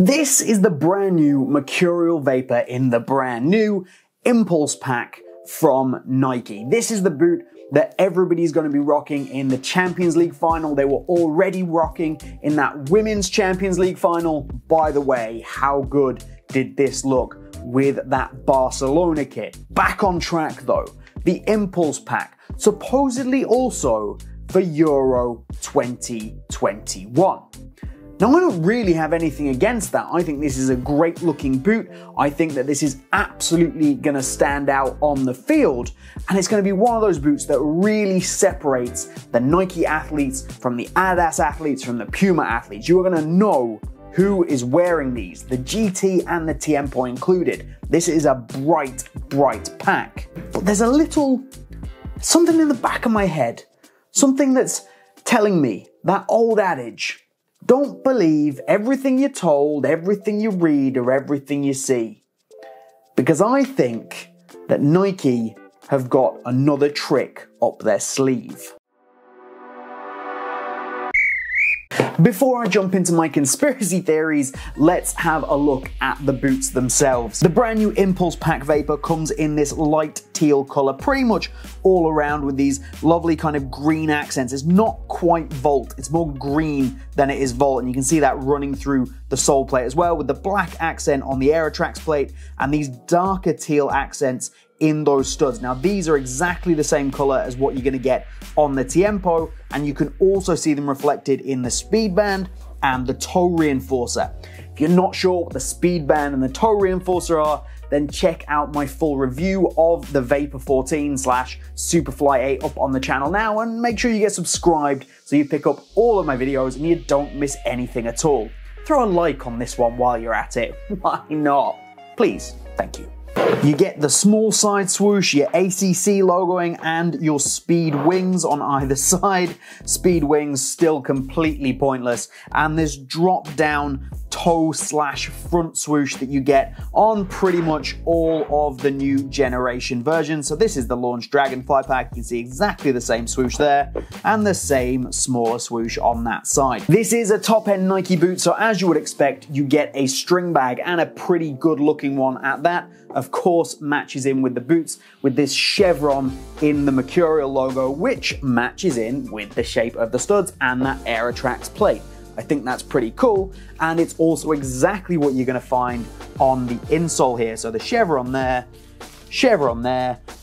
This is the brand new Mercurial Vapor in the brand new Impulse Pack from Nike. This is the boot that everybody's going to be rocking in the Champions League final. They were already rocking in that Women's Champions League final. By the way, how good did this look with that Barcelona kit? Back on track though, the Impulse Pack, supposedly also for Euro 2021. Now, I don't really have anything against that. I think this is a great looking boot. I think that this is absolutely gonna stand out on the field, and it's gonna be one of those boots that really separates the Nike athletes from the Adidas athletes, from the Puma athletes. You are gonna know who is wearing these, the GT and the Tiempo included. This is a bright, bright pack. But there's something in the back of my head, something that's telling me that old adage, don't believe everything you're told, everything you read, or everything you see. Because I think that Nike have got another trick up their sleeve. Before I jump into my conspiracy theories, let's have a look at the boots themselves. The brand new Impulse Pack Vapor comes in this light teal color, pretty much all around with these lovely kind of green accents. It's not quite Volt, it's more green than it is Volt, and you can see that running through the sole plate as well, with the black accent on the Aerotrax plate and these darker teal accents in those studs. Now, these are exactly the same color as what you're gonna get on the Tiempo, and you can also see them reflected in the speed band and the toe reinforcer. If you're not sure what the speed band and the toe reinforcer are, then check out my full review of the Vapor 14/Superfly 8 up on the channel now, and make sure you get subscribed so you pick up all of my videos and you don't miss anything at all. Throw a like on this one while you're at it. Why not? Please, thank you. You get the small side swoosh, your ACC logoing, and your speed wings on either side. Speed wings still completely pointless, and this drop down toe/front swoosh that you get on pretty much all of the new generation versions. So this is the launch Dragonfly pack. You can see exactly the same swoosh there and the same smaller swoosh on that side. This is a top end Nike boot, so as you would expect, you get a string bag, and a pretty good looking one at that. Of course, matches in with the boots with this chevron in the Mercurial logo, which matches in with the shape of the studs and that Aerotrax plate. I think that's pretty cool, and it's also exactly what you're gonna find on the insole here. So the chevron there,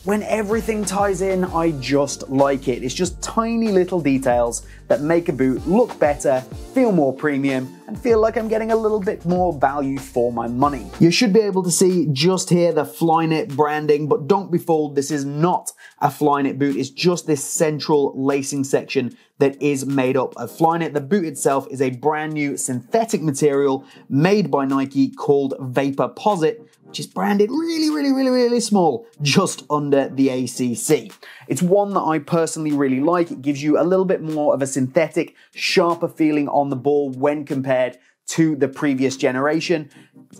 when everything ties in, I just like it. It's just tiny little details that make a boot look better, feel more premium, and feel like I'm getting a little bit more value for my money. You should be able to see just here the Flyknit branding, but don't be fooled, this is not a Flyknit boot. It's just this central lacing section that is made up of Flyknit. The boot itself is a brand new synthetic material made by Nike called Vaporposit, which is branded really small, just under the ACC. It's one that I personally really like. It gives you a little bit more of a synthetic, sharper feeling on the ball when compared to the previous generation.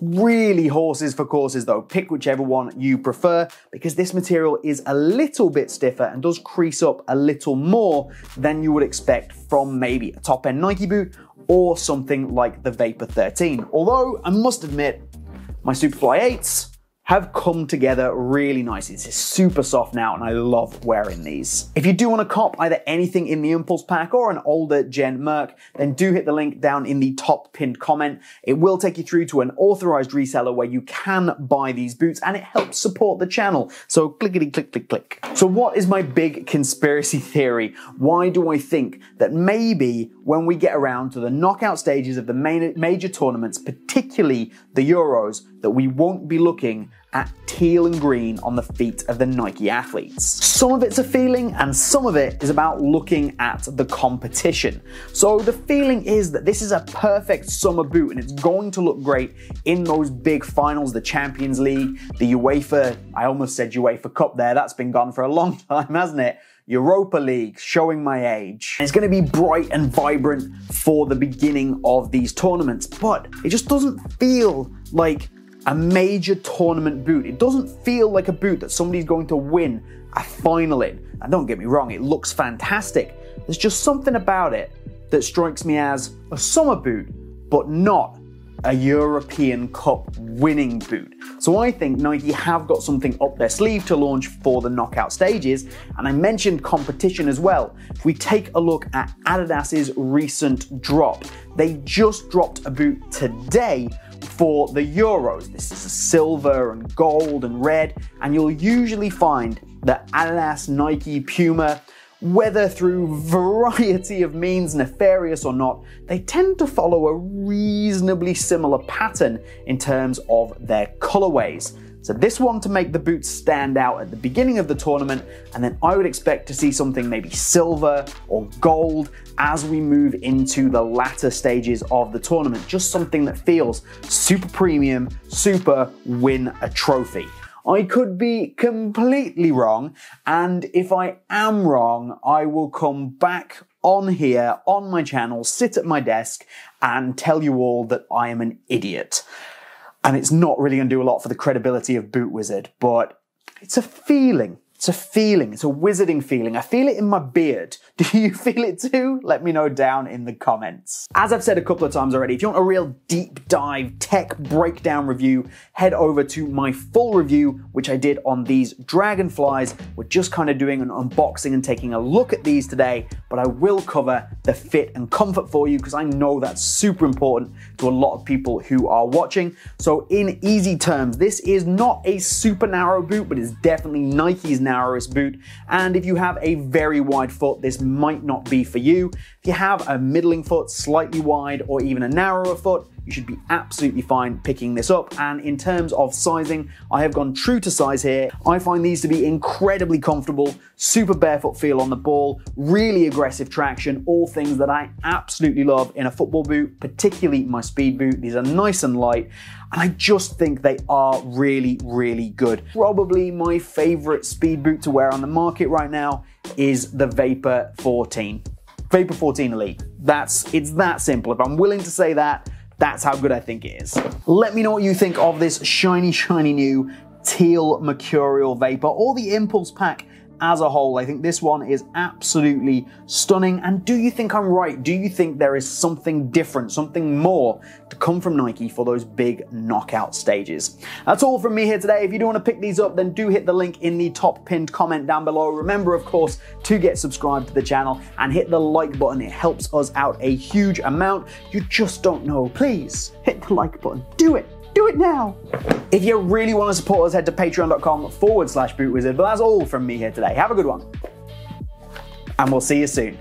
Really horses for courses though. Pick whichever one you prefer, because this material is a little bit stiffer and does crease up a little more than you would expect from maybe a top-end Nike boot or something like the Vapor 13. Although, I must admit, my Superfly 8s have come together really nicely. It's super soft now, and I love wearing these. If you do want to cop either anything in the Impulse Pack or an older gen Merc, then do hit the link down in the top pinned comment. It will take you through to an authorized reseller where you can buy these boots, and it helps support the channel. So clickety click, click, click. So what is my big conspiracy theory? Why do I think that maybe when we get around to the knockout stages of the major tournaments, particularly the Euros, that we won't be looking at teal and green on the feet of the Nike athletes? Some of it's a feeling, and some of it is about looking at the competition. So the feeling is that this is a perfect summer boot, and it's going to look great in those big finals, the Champions League, the UEFA, I almost said UEFA Cup there, that's been gone for a long time, hasn't it? Europa League, showing my age. It's going to be bright and vibrant for the beginning of these tournaments, but it just doesn't feel like a major tournament boot. It doesn't feel like a boot that somebody's going to win a final in. And don't get me wrong, it looks fantastic. There's just something about it that strikes me as a summer boot, but not a European Cup winning boot. So I think Nike have got something up their sleeve to launch for the knockout stages, and I mentioned competition as well. If we take a look at Adidas's recent drop, they just dropped a boot today for the Euros. This is a silver and gold and red, and you'll usually find that Adidas, Nike, Puma, whether through variety of means, nefarious or not, they tend to follow a reasonably similar pattern in terms of their colorways. So this one to make the boots stand out at the beginning of the tournament, and then I would expect to see something maybe silver or gold as we move into the latter stages of the tournament. Just something that feels super premium, super win a trophy. I could be completely wrong, and if I am wrong, I will come back on here on my channel, sit at my desk, and tell you all that I am an idiot. And it's not really going to do a lot for the credibility of Boot Wizard, but it's a feeling. It's a feeling. It's a wizarding feeling. I feel it in my beard. Do you feel it too? Let me know down in the comments. As I've said a couple of times already, if you want a real deep dive tech breakdown review, head over to my full review, which I did on these Dragonflies. We're just kind of doing an unboxing and taking a look at these today, but I will cover the fit and comfort for you because I know that's super important to a lot of people who are watching. So in easy terms, this is not a super narrow boot, but it's definitely Nike's narrowest boot, and if you have a very wide foot, this might not be for you. If you have a middling foot, slightly wide, or even a narrower foot, you should be absolutely fine picking this up. And in terms of sizing, I have gone true to size here. I find these to be incredibly comfortable, super barefoot feel on the ball, really aggressive traction, all things that I absolutely love in a football boot, particularly my speed boot. These are nice and light, and I just think they are really, really good. Probably my favorite speed boot to wear on the market right now is the Vapor 14. Vapor 14 Elite. It's that simple. If I'm willing to say that, that's how good I think it is. Let me know what you think of this shiny, shiny new teal Mercurial Vapor, or the Impulse pack as a whole. I think this one is absolutely stunning. And do you think I'm right? Do you think there is something different, something more to come from Nike for those big knockout stages? That's all from me here today. If you do want to pick these up, then do hit the link in the top pinned comment down below. Remember, of course, to get subscribed to the channel and hit the like button. It helps us out a huge amount. You just don't know. Please hit the like button. Do it. Do it now. If you really want to support us, head to patreon.com/bootwizard. But that's all from me here today. Have a good one. And we'll see you soon.